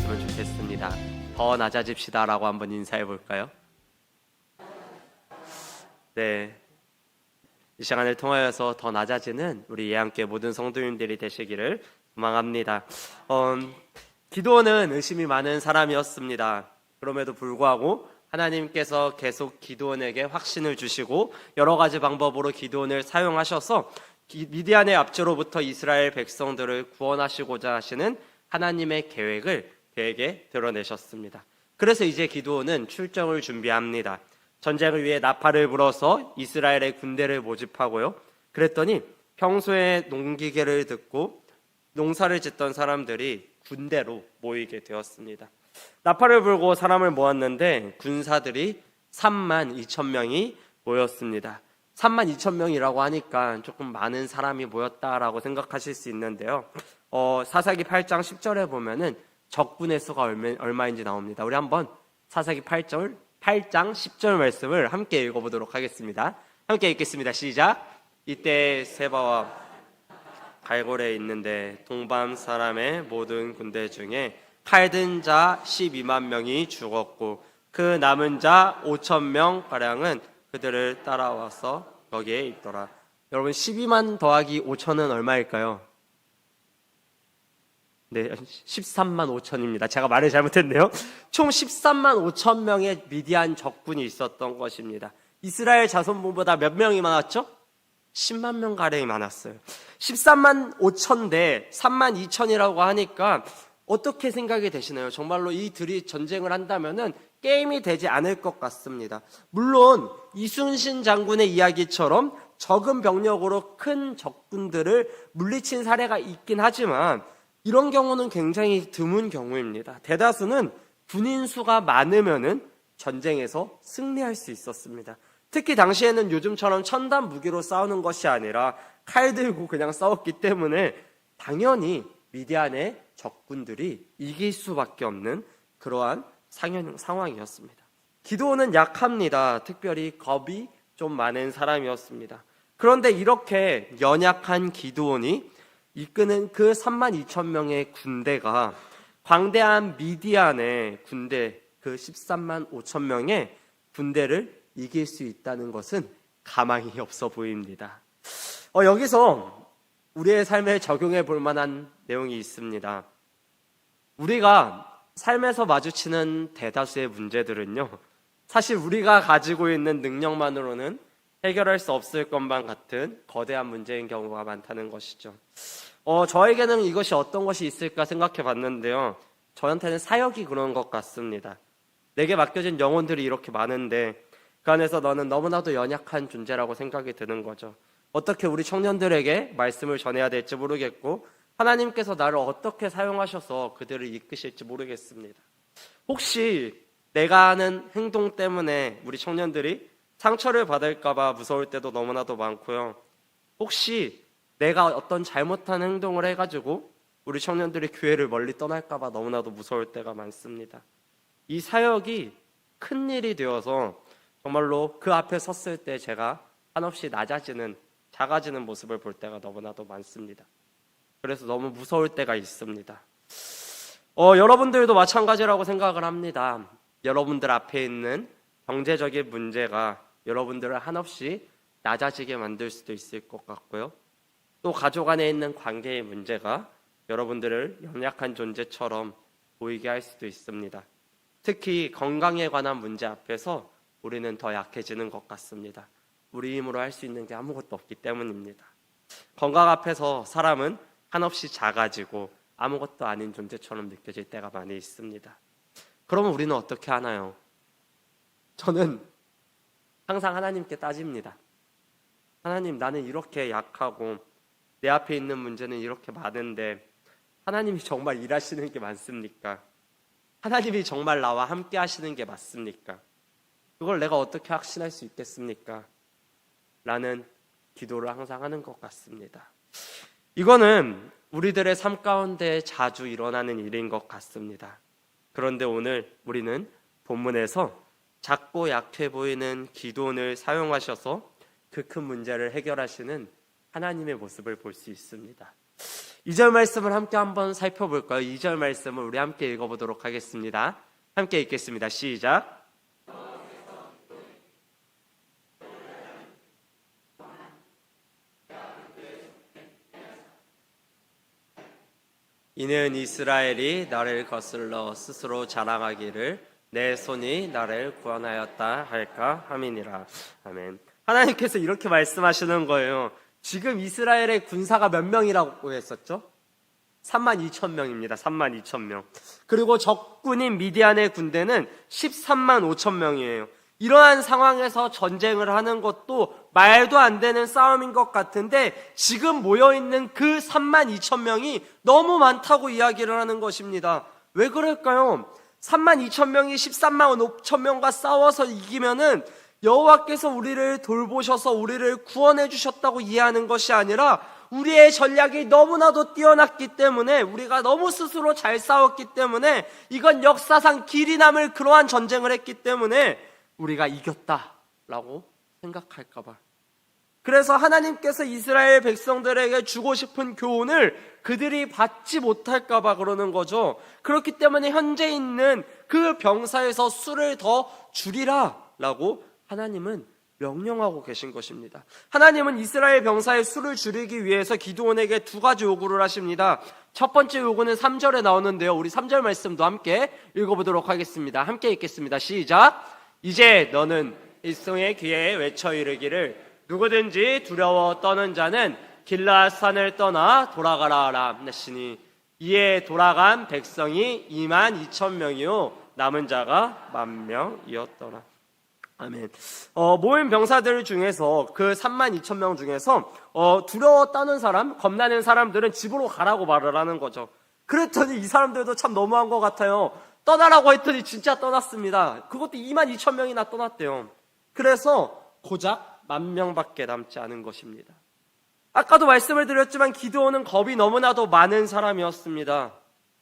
되었으면 좋겠습니다. 더 낮아집시다 라고 한번 인사해 볼까요? 네, 이 시간을 통하여서 더 낮아지는 우리 예함교회 모든 성도님들이 되시기를 소망합니다. 기드온은 의심이 많은 사람이었습니다. 그럼에도 불구하고 하나님께서 계속 기드온에게 확신을 주시고 여러 가지 방법으로 기드온을 사용하셔서 미디안의 압제로부터 이스라엘 백성들을 구원하시고자 하시는 하나님의 계획을 그에게 드러내셨습니다. 그래서 이제 기드온은 출정을 준비합니다. 전쟁을 위해 나팔을 불어서 이스라엘의 군대를 모집하고요. 그랬더니 평소에 농기계를 듣고 농사를 짓던 사람들이 군대로 모이게 되었습니다. 나팔을 불고 사람을 모았는데 군사들이 32,000명이 모였습니다. 32,000명이라고 하니까 조금 많은 사람이 모였다라고 생각하실 수 있는데요. 사사기 8장 10절에 보면은 적군의 수가 얼마인지 나옵니다. 우리 한번 사사기 8장 10절 말씀을 함께 읽어보도록 하겠습니다. 함께 읽겠습니다. 시작. 이때 세바와 갈골에 있는데 동방 사람의 모든 군대 중에 칼든 자 12만 명이 죽었고 그 남은 자 5,000명 가량은 그들을 따라와서 거기에 있더라. 여러분 12만 더하기 5천은 얼마일까요? 네, 13만 5천입니다. 제가 말을 잘못했네요. 총 13만 5천 명의 미디안 적군이 있었던 것입니다. 이스라엘 자손보다 몇 명이 많았죠? 10만 명 가량이 많았어요. 13만 5천 대 3만 2천이라고 하니까 어떻게 생각이 되시나요? 정말로 이 둘이 전쟁을 한다면은 게임이 되지 않을 것 같습니다. 물론 이순신 장군의 이야기처럼 적은 병력으로 큰 적군들을 물리친 사례가 있긴 하지만 이런 경우는 굉장히 드문 경우입니다. 대다수는 군인 수가 많으면은 전쟁에서 승리할 수 있었습니다. 특히 당시에는 요즘처럼 첨단 무기로 싸우는 것이 아니라 칼 들고 그냥 싸웠기 때문에 당연히 미디안의 적군들이 이길 수밖에 없는 그러한 상황이었습니다. 기드온은 약합니다. 특별히 겁이 좀 많은 사람이었습니다. 그런데 이렇게 연약한 기드온이 이끄는 그 32,000명의 군대가 광대한 미디안의 군대 그 13만 5천 명의 군대를 이길 수 있다는 것은 가망이 없어 보입니다. 여기서 우리의 삶에 적용해 볼 만한 내용이 있습니다. 우리가 삶에서 마주치는 대다수의 문제들은요, 사실 우리가 가지고 있는 능력만으로는 해결할 수 없을 것만 같은 거대한 문제인 경우가 많다는 것이죠. 저에게는 이것이 어떤 것이 있을까 생각해 봤는데요. 저한테는 사역이 그런 것 같습니다. 내게 맡겨진 영혼들이 이렇게 많은데 그 안에서 너는 너무나도 연약한 존재라고 생각이 드는 거죠. 어떻게 우리 청년들에게 말씀을 전해야 될지 모르겠고 하나님께서 나를 어떻게 사용하셔서 그들을 이끄실지 모르겠습니다. 혹시 내가 하는 행동 때문에 우리 청년들이 상처를 받을까 봐 무서울 때도 너무나도 많고요. 혹시 내가 어떤 잘못한 행동을 해가지고 우리 청년들이 교회를 멀리 떠날까 봐 너무나도 무서울 때가 많습니다. 이 사역이 큰일이 되어서 정말로 그 앞에 섰을 때 제가 한없이 작아지는 모습을 볼 때가 너무나도 많습니다. 그래서 너무 무서울 때가 있습니다. 여러분들도 마찬가지라고 생각을 합니다. 여러분들 앞에 있는 경제적인 문제가 여러분들을 한없이 낮아지게 만들 수도 있을 것 같고요. 또 가족 안에 있는 관계의 문제가 여러분들을 연약한 존재처럼 보이게 할 수도 있습니다. 특히 건강에 관한 문제 앞에서 우리는 더 약해지는 것 같습니다. 우리 힘으로 할 수 있는 게 아무것도 없기 때문입니다. 건강 앞에서 사람은 한없이 작아지고 아무것도 아닌 존재처럼 느껴질 때가 많이 있습니다. 그러면 우리는 어떻게 하나요? 저는 항상 하나님께 따집니다. 하나님, 나는 이렇게 약하고 내 앞에 있는 문제는 이렇게 많은데 하나님이 정말 일하시는 게 많습니까? 하나님이 정말 나와 함께 하시는 게 맞습니까? 그걸 내가 어떻게 확신할 수 있겠습니까? 라는 기도를 항상 하는 것 같습니다. 이거는 우리들의 삶 가운데 자주 일어나는 일인 것 같습니다. 그런데 오늘 우리는 본문에서 작고 약해 보이는 기드온을 사용하셔서 그 큰 문제를 해결하시는 하나님의 모습을 볼 수 있습니다. 2절 말씀을 함께 한번 살펴볼까요? 2절 말씀을 우리 함께 읽어보도록 하겠습니다. 함께 읽겠습니다. 시작. 이는 이스라엘이 나를 거슬러 스스로 자랑하기를 내 손이 나를 구원하였다 할까 함이니라. 아멘. 하나님께서 이렇게 말씀하시는 거예요. 지금 이스라엘의 군사가 몇 명이라고 했었죠? 32,000명입니다. 32,000명. 그리고 적군인 미디안의 군대는 13만 5천 명이에요. 이러한 상황에서 전쟁을 하는 것도 말도 안 되는 싸움인 것 같은데 지금 모여있는 그 3만 2천 명이 너무 많다고 이야기를 하는 것입니다. 왜 그럴까요? 3만 2천 명이 13만 5천 명과 싸워서 이기면은 여호와께서 우리를 돌보셔서 우리를 구원해 주셨다고 이해하는 것이 아니라 우리의 전략이 너무나도 뛰어났기 때문에, 우리가 너무 스스로 잘 싸웠기 때문에, 이건 역사상 길이 남을 그러한 전쟁을 했기 때문에 우리가 이겼다라고 생각할까봐. 그래서 하나님께서 이스라엘 백성들에게 주고 싶은 교훈을 그들이 받지 못할까봐 그러는 거죠. 그렇기 때문에 현재 있는 그 병사에서 수를 더 줄이라라고 하나님은 명령하고 계신 것입니다. 하나님은 이스라엘 병사의 수를 줄이기 위해서 기드온에게 두 가지 요구를 하십니다. 첫 번째 요구는 3절에 나오는데요. 우리 3절 말씀도 함께 읽어보도록 하겠습니다. 함께 읽겠습니다. 시작. 이제 너는 일송의 귀에 외쳐 이르기를 누구든지 두려워 떠는 자는 길라앗 산을 떠나 돌아가라 하라 하시니 이에 돌아간 백성이 2만 2천 명이요 남은 자가 10,000명이었더라. 아멘. 모인 병사들 중에서 그 3만 2천 명 중에서 두려워 떠는 사람, 겁나는 사람들은 집으로 가라고 말을 하는 거죠. 그랬더니 이 사람들도 참 너무한 것 같아요. 떠나라고 했더니 진짜 떠났습니다. 그것도 2만 2천 명이나 떠났대요. 그래서 고작 10,000명밖에 남지 않은 것입니다. 아까도 말씀을 드렸지만 기드온은 겁이 너무나도 많은 사람이었습니다.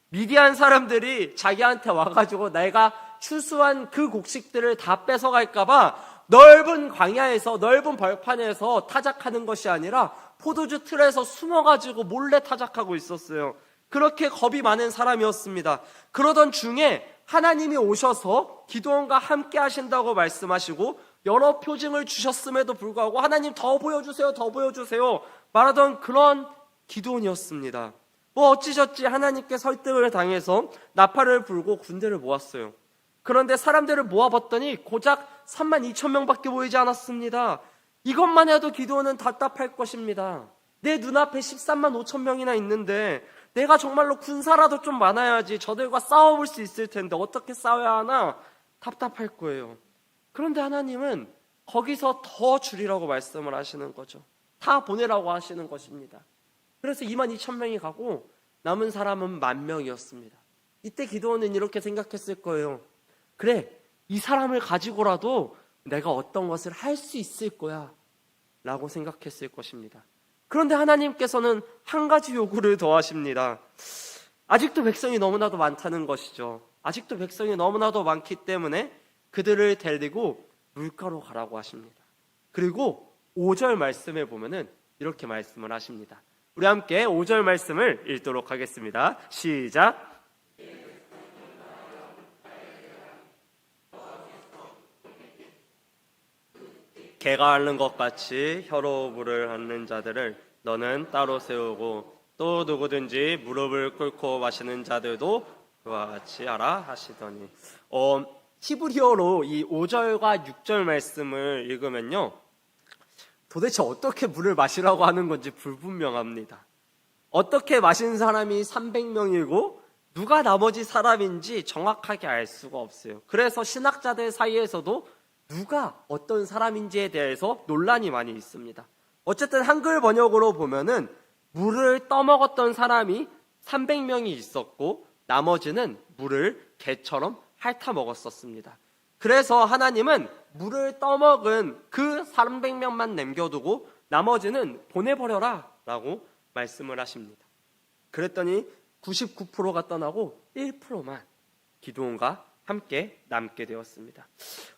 미디안 사람들이 자기한테 와가지고 내가 추수한 그 곡식들을 다 뺏어갈까봐 넓은 광야에서, 넓은 벌판에서 타작하는 것이 아니라 포도주 틀에서 숨어가지고 몰래 타작하고 있었어요. 그렇게 겁이 많은 사람이었습니다. 그러던 중에 하나님이 오셔서 기드온과 함께 하신다고 말씀하시고 여러 표징을 주셨음에도 불구하고 하나님 더 보여주세요, 더 보여주세요 말하던 그런 기드온이었습니다. 어찌저찌 하나님께 설득을 당해서 나팔을 불고 군대를 모았어요. 그런데 사람들을 모아봤더니 고작 3만 2천 명밖에 모이지 않았습니다. 이것만 해도 기드온은 답답할 것입니다. 내 눈앞에 13만 5천 명이나 있는데 내가 정말로 군사라도 좀 많아야지 저들과 싸워볼 수 있을 텐데 어떻게 싸워야 하나 답답할 거예요. 그런데 하나님은 거기서 더 줄이라고 말씀을 하시는 거죠. 다 보내라고 하시는 것입니다. 그래서 2만 2천 명이 가고 남은 사람은 10,000명이었습니다. 이때 기드온은 이렇게 생각했을 거예요. 그래, 이 사람을 가지고라도 내가 어떤 것을 할 수 있을 거야 라고 생각했을 것입니다. 그런데 하나님께서는 한 가지 요구를 더 하십니다. 아직도 백성이 너무나도 많다는 것이죠. 아직도 백성이 너무나도 많기 때문에 그들을 데리고 물가로 가라고 하십니다. 그리고 5절 말씀에 보면은 이렇게 말씀을 하십니다. 우리 함께 5절 말씀을 읽도록 하겠습니다. 시작. 개가 앓는 것 같이 혀로 물을 핥는 자들을 너는 따로 세우고 또 누구든지 무릎을 꿇고 마시는 자들도 그와 같이 하라 하시더니 히브리어로 이 5절과 6절 말씀을 읽으면요, 도대체 어떻게 물을 마시라고 하는 건지 불분명합니다. 어떻게 마신 사람이 300명이고 누가 나머지 사람인지 정확하게 알 수가 없어요. 그래서 신학자들 사이에서도 누가 어떤 사람인지에 대해서 논란이 많이 있습니다. 어쨌든 한글 번역으로 보면은 물을 떠먹었던 사람이 300명이 있었고 나머지는 물을 개처럼 핥아 먹었었습니다. 그래서 하나님은 물을 떠먹은 그 300명만 남겨두고 나머지는 보내버려라 라고 말씀을 하십니다. 그랬더니 99%가 떠나고 1%만 기드온과 함께 남게 되었습니다.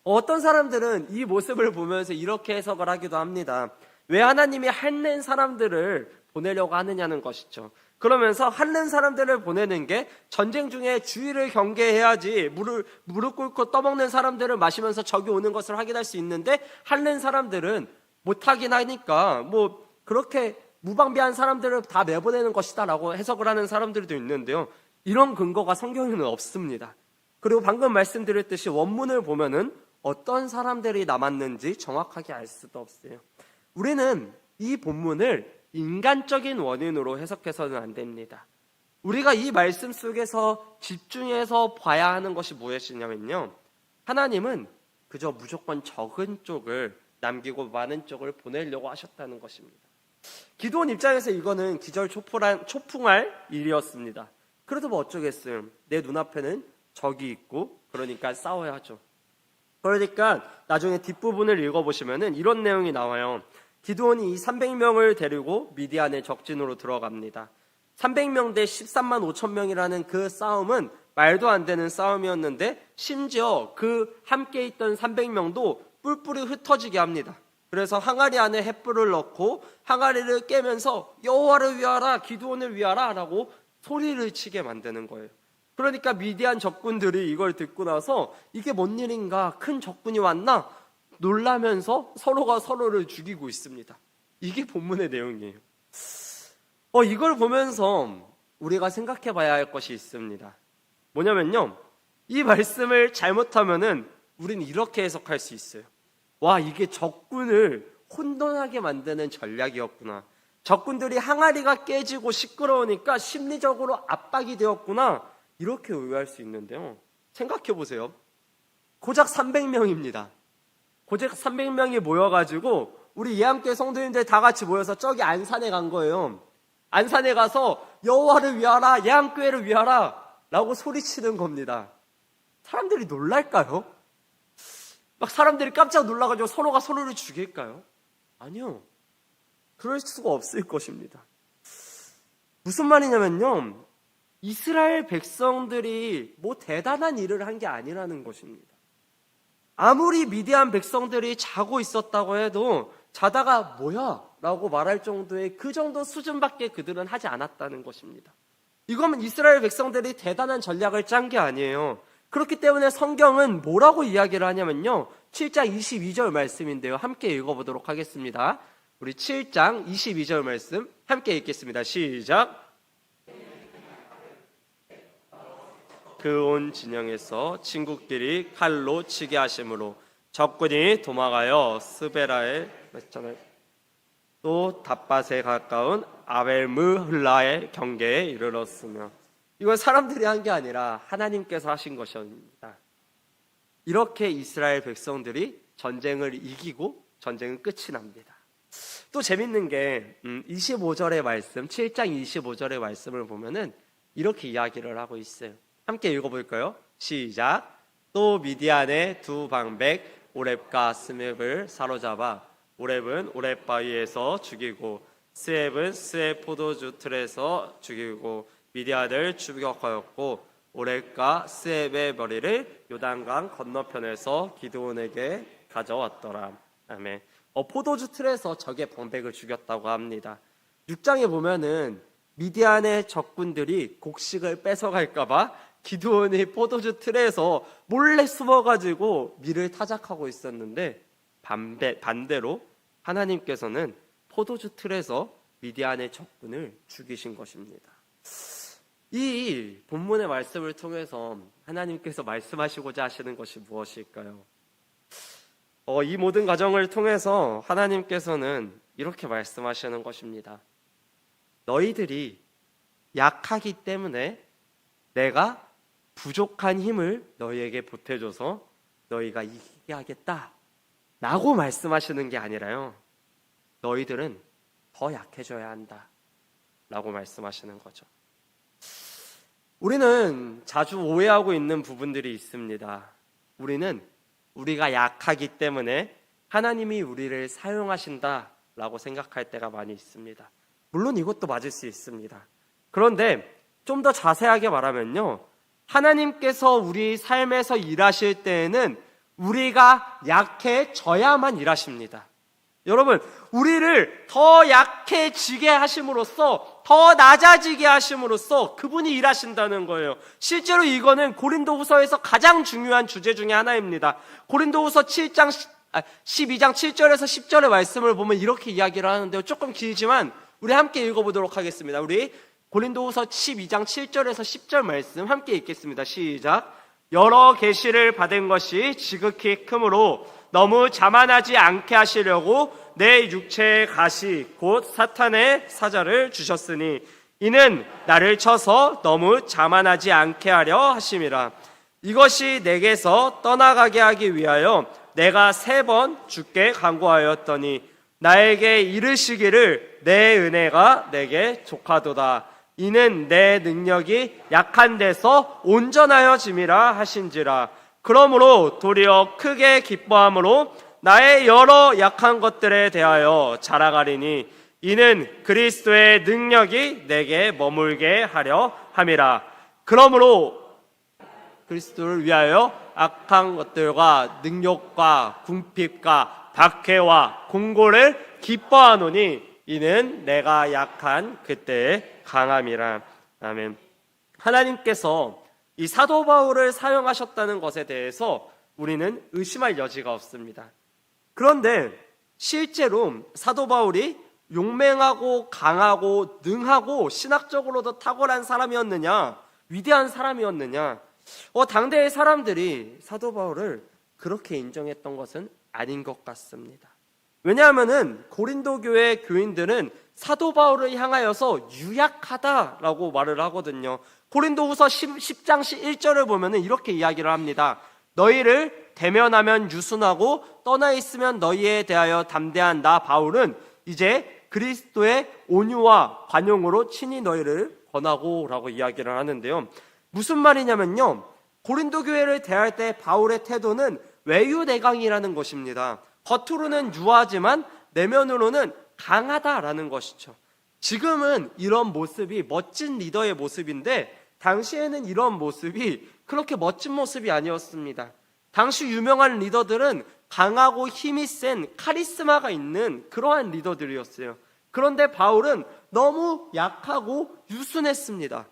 어떤 사람들은 이 모습을 보면서 이렇게 해석을 하기도 합니다. 왜 하나님이 핥는 사람들을 보내려고 하느냐는 것이죠. 그러면서 하는 사람들을 보내는 게 전쟁 중에 주의를 경계해야지 무릎 꿇고 떠먹는 사람들을 마시면서 적이 오는 것을 확인할 수 있는데 하는 사람들은 못하긴 하니까 뭐 그렇게 무방비한 사람들을 다 내보내는 것이다 라고 해석을 하는 사람들도 있는데요. 이런 근거가 성경에는 없습니다. 그리고 방금 말씀드렸듯이 원문을 보면은 어떤 사람들이 남았는지 정확하게 알 수도 없어요. 우리는 이 본문을 인간적인 원인으로 해석해서는 안 됩니다. 우리가 이 말씀 속에서 집중해서 봐야 하는 것이 무엇이냐면요. 하나님은 그저 무조건 적은 쪽을 남기고 많은 쪽을 보내려고 하셨다는 것입니다. 기드온 입장에서 이거는 기절초풍할 일이었습니다. 그래도 뭐 어쩌겠어요. 내 눈앞에는 적이 있고 그러니까 싸워야 하죠. 그러니까 나중에 뒷부분을 읽어보시면은 이런 내용이 나와요. 기드온이 이 300명을 데리고 미디안의 적진으로 들어갑니다. 300명 대 13만 5천 명이라는 그 싸움은 말도 안 되는 싸움이었는데 심지어 그 함께 있던 300명도 뿔뿔이 흩어지게 합니다. 그래서 항아리 안에 횃불을 넣고 항아리를 깨면서 여호와를 위하라, 기드온을 위하라 라고 소리를 치게 만드는 거예요. 그러니까 미디안 적군들이 이걸 듣고 나서 이게 뭔 일인가, 큰 적군이 왔나 놀라면서 서로가 서로를 죽이고 있습니다. 이게 본문의 내용이에요. 이걸 보면서 우리가 생각해 봐야 할 것이 있습니다. 뭐냐면요, 이 말씀을 잘못하면은 우리는 이렇게 해석할 수 있어요. 와, 이게 적군을 혼돈하게 만드는 전략이었구나. 적군들이 항아리가 깨지고 시끄러우니까 심리적으로 압박이 되었구나. 이렇게 오해할 수 있는데요. 생각해 보세요. 고작 300명입니다. 고작 300명이 모여가지고 우리 예함교회 성도님들 다 같이 모여서 저기 안산에 간 거예요. 안산에 가서 여호와를 위하라, 예함교회를 위하라 라고 소리치는 겁니다. 사람들이 놀랄까요? 막 사람들이 깜짝 놀라가지고 서로가 서로를 죽일까요? 아니요. 그럴 수가 없을 것입니다. 무슨 말이냐면요, 이스라엘 백성들이 뭐 대단한 일을 한 게 아니라는 것입니다. 아무리 미디안 백성들이 자고 있었다고 해도 자다가 뭐야? 라고 말할 정도의 그 정도 수준밖에 그들은 하지 않았다는 것입니다. 이거면 이스라엘 백성들이 대단한 전략을 짠 게 아니에요. 그렇기 때문에 성경은 뭐라고 이야기를 하냐면요, 7장 22절 말씀인데요. 함께 읽어보도록 하겠습니다. 우리 7장 22절 말씀 함께 읽겠습니다. 시작. 그 온 진영에서 친구끼리 칼로 치게 하심으로 적군이 도망하여 스베라의 또 답밭에 가까운 아벨므흘라의 경계에 이르렀으며, 이건 사람들이 한 게 아니라 하나님께서 하신 것입니다. 이렇게 이스라엘 백성들이 전쟁을 이기고 전쟁은 끝이 납니다. 또 재밌는 게 25절의 말씀, 7장 25절의 말씀을 보면은 이렇게 이야기를 하고 있어요. 함께 읽어볼까요? 시작. 또 미디안의 두 방백 오렙과 스맵을 사로잡아 오렙은 오렙 바위에서 죽이고 스앱은 스앱 포도주 틀에서 죽이고 미디안을 추격하였고 오렙과 스앱의 머리를 요단강 건너편에서 기드온에게 가져왔더라. 아멘. 포도주 틀에서 적의 방백을 죽였다고 합니다. 6장에 보면은 미디안의 적군들이 곡식을 뺏어갈까봐 기드온이 포도주 틀에서 몰래 숨어가지고 밀을 타작하고 있었는데 반대로 하나님께서는 포도주 틀에서 미디안의 적군을 죽이신 것입니다. 이 본문의 말씀을 통해서 하나님께서 말씀하시고자 하시는 것이 무엇일까요? 이 모든 과정을 통해서 하나님께서는 이렇게 말씀하시는 것입니다. 너희들이 약하기 때문에 내가 부족한 힘을 너희에게 보태줘서 너희가 이기게 하겠다 라고 말씀하시는 게 아니라요, 너희들은 더 약해져야 한다 라고 말씀하시는 거죠. 우리는 자주 오해하고 있는 부분들이 있습니다. 우리는 우리가 약하기 때문에 하나님이 우리를 사용하신다라고 생각할 때가 많이 있습니다. 물론 이것도 맞을 수 있습니다. 그런데 좀 더 자세하게 말하면요, 하나님께서 우리 삶에서 일하실 때에는 우리가 약해져야만 일하십니다. 여러분, 우리를 더 약해지게 하심으로써, 더 낮아지게 하심으로써 그분이 일하신다는 거예요. 실제로 이거는 고린도후서에서 가장 중요한 주제 중에 하나입니다. 고린도후서 12장 7절에서 10절의 말씀을 보면 이렇게 이야기를 하는데요. 조금 길지만 우리 함께 읽어보도록 하겠습니다. 우리 고린도후서 12장 7절에서 10절 말씀 함께 읽겠습니다. 시작. 여러 계시를 받은 것이 지극히 크므로 너무 자만하지 않게 하시려고 내 육체의 가시 곧 사탄의 사자를 주셨으니 이는 나를 쳐서 너무 자만하지 않게 하려 하심이라. 이것이 내게서 떠나가게 하기 위하여 내가 3번 주께 간구하였더니 나에게 이르시기를 내 은혜가 내게 족하도다. 이는 내 능력이 약한 데서 온전하여짐이라 하신지라. 그러므로 도리어 크게 기뻐함으로 나의 여러 약한 것들에 대하여 자랑하리니 이는 그리스도의 능력이 내게 머물게 하려 함이라. 그러므로 그리스도를 위하여 악한 것들과 능력과 궁핍과 박해와 공고를 기뻐하노니 이는 내가 약한 그때의 강함이라. 아멘. 하나님께서 이 사도 바울을 사용하셨다는 것에 대해서 우리는 의심할 여지가 없습니다. 그런데 실제로 사도 바울이 용맹하고 강하고 능하고 신학적으로도 탁월한 사람이었느냐, 위대한 사람이었느냐, 당대의 사람들이 사도 바울을 그렇게 인정했던 것은 아닌 것 같습니다. 왜냐하면은 고린도 교회 교인들은 사도 바울을 향하여서 유약하다라고 말을 하거든요. 고린도후서 10장 1절을 보면은 이렇게 이야기를 합니다. 너희를 대면하면 유순하고 떠나 있으면 너희에 대하여 담대한 나 바울은 이제 그리스도의 온유와 관용으로 친히 너희를 권하고 라고 이야기를 하는데요. 무슨 말이냐면요, 고린도 교회를 대할 때 바울의 태도는 외유내강이라는 것입니다. 겉으로는 유하지만 내면으로는 강하다라는 것이죠. 지금은 이런 모습이 멋진 리더의 모습인데 당시에는 이런 모습이 그렇게 멋진 모습이 아니었습니다. 당시 유명한 리더들은 강하고 힘이 센 카리스마가 있는 그러한 리더들이었어요. 그런데 바울은 너무 약하고 유순했습니다.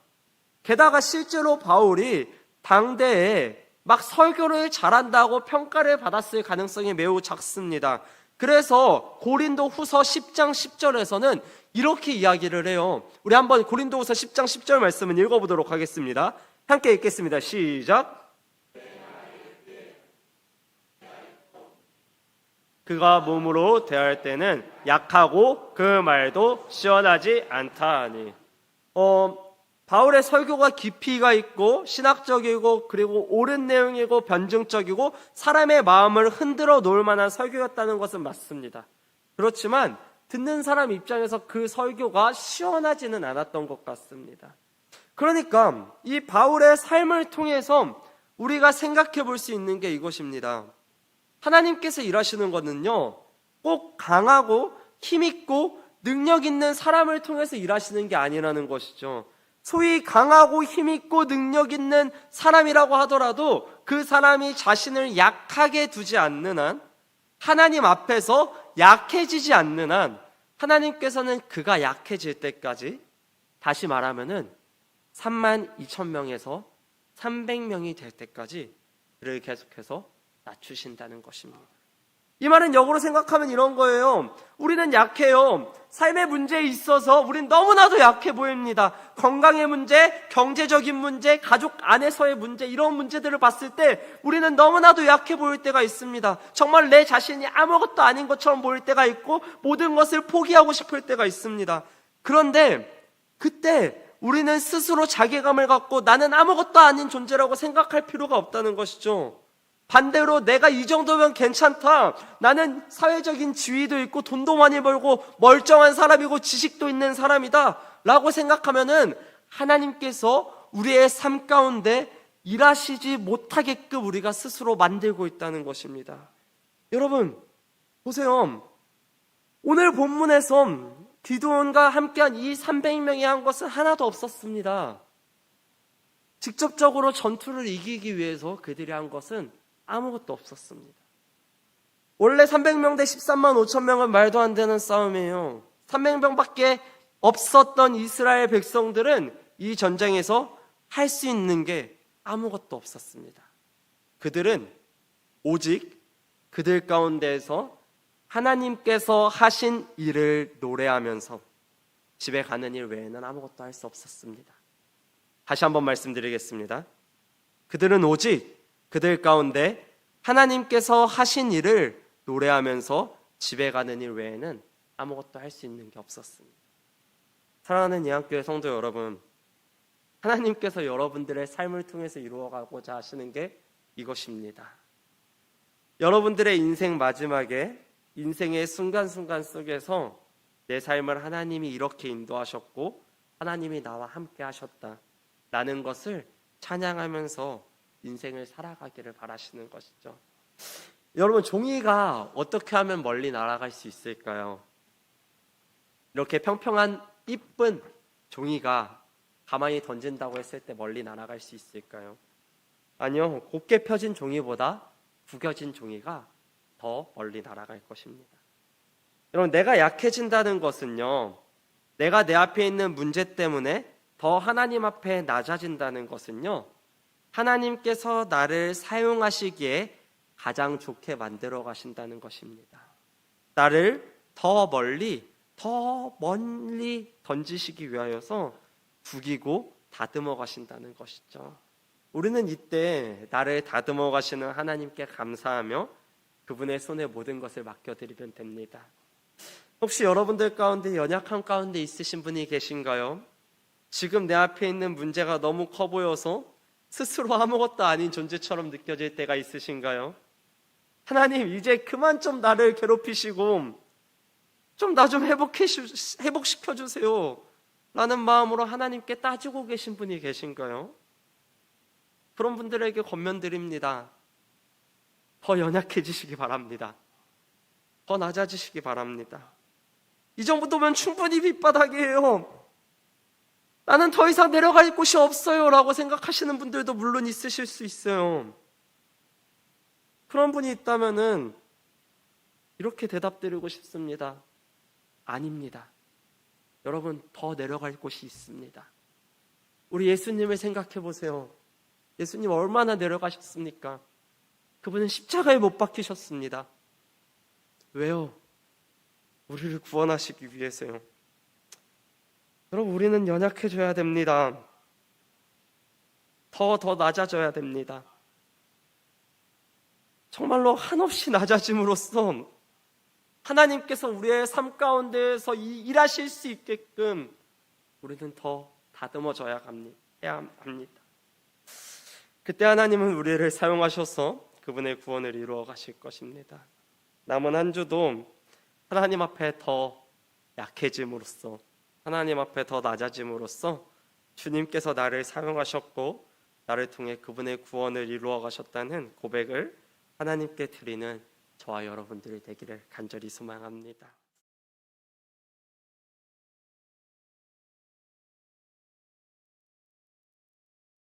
게다가 실제로 바울이 당대에 막 설교를 잘한다고 평가를 받았을 가능성이 매우 작습니다. 그래서 고린도 후서 10장 10절에서는 이렇게 이야기를 해요. 우리 한번 고린도 후서 10장 10절 말씀을 읽어보도록 하겠습니다. 함께 읽겠습니다. 시작. 그가 몸으로 대할 때는 약하고 그 말도 시원하지 않다 하니. 바울의 설교가 깊이가 있고 신학적이고 그리고 옳은 내용이고 변증적이고 사람의 마음을 흔들어 놓을 만한 설교였다는 것은 맞습니다. 그렇지만 듣는 사람 입장에서 그 설교가 시원하지는 않았던 것 같습니다. 그러니까 이 바울의 삶을 통해서 우리가 생각해 볼 수 있는 게 이것입니다. 하나님께서 일하시는 것은요, 꼭 강하고 힘있고 능력 있는 사람을 통해서 일하시는 게 아니라는 것이죠. 소위 강하고 힘있고 능력 있는 사람이라고 하더라도 그 사람이 자신을 약하게 두지 않는 한, 하나님 앞에서 약해지지 않는 한, 하나님께서는 그가 약해질 때까지, 다시 말하면은 32,000명에서 300명이 될 때까지 그를 계속해서 낮추신다는 것입니다. 이 말은 역으로 생각하면 이런 거예요. 우리는 약해요. 삶의 문제에 있어서 우린 너무나도 약해 보입니다. 건강의 문제, 경제적인 문제, 가족 안에서의 문제, 이런 문제들을 봤을 때 우리는 너무나도 약해 보일 때가 있습니다. 정말 내 자신이 아무것도 아닌 것처럼 보일 때가 있고 모든 것을 포기하고 싶을 때가 있습니다. 그런데 그때 우리는 스스로 자괴감을 갖고 나는 아무것도 아닌 존재라고 생각할 필요가 없다는 것이죠. 반대로 내가 이 정도면 괜찮다, 나는 사회적인 지위도 있고 돈도 많이 벌고 멀쩡한 사람이고 지식도 있는 사람이다 라고 생각하면은 하나님께서 우리의 삶 가운데 일하시지 못하게끔 우리가 스스로 만들고 있다는 것입니다. 여러분 보세요. 오늘 본문에서 기드온과 함께한 이 300명이 한 것은 하나도 없었습니다. 직접적으로 전투를 이기기 위해서 그들이 한 것은 아무것도 없었습니다. 원래 300명 대 13만 5천 명은 말도 안 되는 싸움이에요. 300명밖에 없었던 이스라엘 백성들은 이 전쟁에서 할 수 있는 게 아무것도 없었습니다. 그들은 오직 그들 가운데에서 하나님께서 하신 일을 노래하면서 집에 가는 일 외에는 아무것도 할 수 없었습니다. 다시 한번 말씀드리겠습니다. 그들은 오직 그들 가운데 하나님께서 하신 일을 노래하면서 집에 가는 일 외에는 아무것도 할 수 있는 게 없었습니다. 사랑하는 예한교회 성도 여러분, 하나님께서 여러분들의 삶을 통해서 이루어가고자 하시는 게 이것입니다. 여러분들의 인생 마지막에 인생의 순간순간 속에서 내 삶을 하나님이 이렇게 인도하셨고 하나님이 나와 함께 하셨다 라는 것을 찬양하면서 인생을 살아가기를 바라시는 것이죠. 여러분, 종이가 어떻게 하면 멀리 날아갈 수 있을까요? 이렇게 평평한 이쁜 종이가 가만히 던진다고 했을 때 멀리 날아갈 수 있을까요? 아니요. 곱게 펴진 종이보다 구겨진 종이가 더 멀리 날아갈 것입니다. 여러분, 내가 약해진다는 것은요, 내가 내 앞에 있는 문제 때문에 더 하나님 앞에 낮아진다는 것은요, 하나님께서 나를 사용하시기에 가장 좋게 만들어 가신다는 것입니다. 나를 더 멀리 던지시기 위하여서 구기고 다듬어 가신다는 것이죠. 우리는 이때 나를 다듬어 가시는 하나님께 감사하며 그분의 손에 모든 것을 맡겨드리면 됩니다. 혹시 여러분들 가운데 연약함 가운데 있으신 분이 계신가요? 지금 내 앞에 있는 문제가 너무 커 보여서 스스로 아무것도 아닌 존재처럼 느껴질 때가 있으신가요? 하나님, 이제 그만 좀 나를 괴롭히시고 좀 나 좀 회복시켜 주세요 라는 마음으로 하나님께 따지고 계신 분이 계신가요? 그런 분들에게 권면드립니다. 더 연약해지시기 바랍니다. 더 낮아지시기 바랍니다. 이 정도면 충분히 밑바닥이에요. 나는 더 이상 내려갈 곳이 없어요 라고 생각하시는 분들도 물론 있으실 수 있어요. 그런 분이 있다면은 이렇게 대답드리고 싶습니다. 아닙니다. 여러분, 더 내려갈 곳이 있습니다. 우리 예수님을 생각해 보세요. 예수님 얼마나 내려가셨습니까? 그분은 십자가에 못 박히셨습니다. 왜요? 우리를 구원하시기 위해서요. 여러분, 우리는 연약해져야 됩니다. 더 낮아져야 됩니다. 정말로 한없이 낮아짐으로써 하나님께서 우리의 삶 가운데에서 일하실 수 있게끔 우리는 더 다듬어져야 해야 합니다. 그때 하나님은 우리를 사용하셔서 그분의 구원을 이루어 가실 것입니다. 남은 한 주도 하나님 앞에 더 약해짐으로써, 하나님 앞에 더 낮아짐으로써 주님께서 나를 사용하셨고 나를 통해 그분의 구원을 이루어 가셨다는 고백을 하나님께 드리는 저와 여러분들이 되기를 간절히 소망합니다.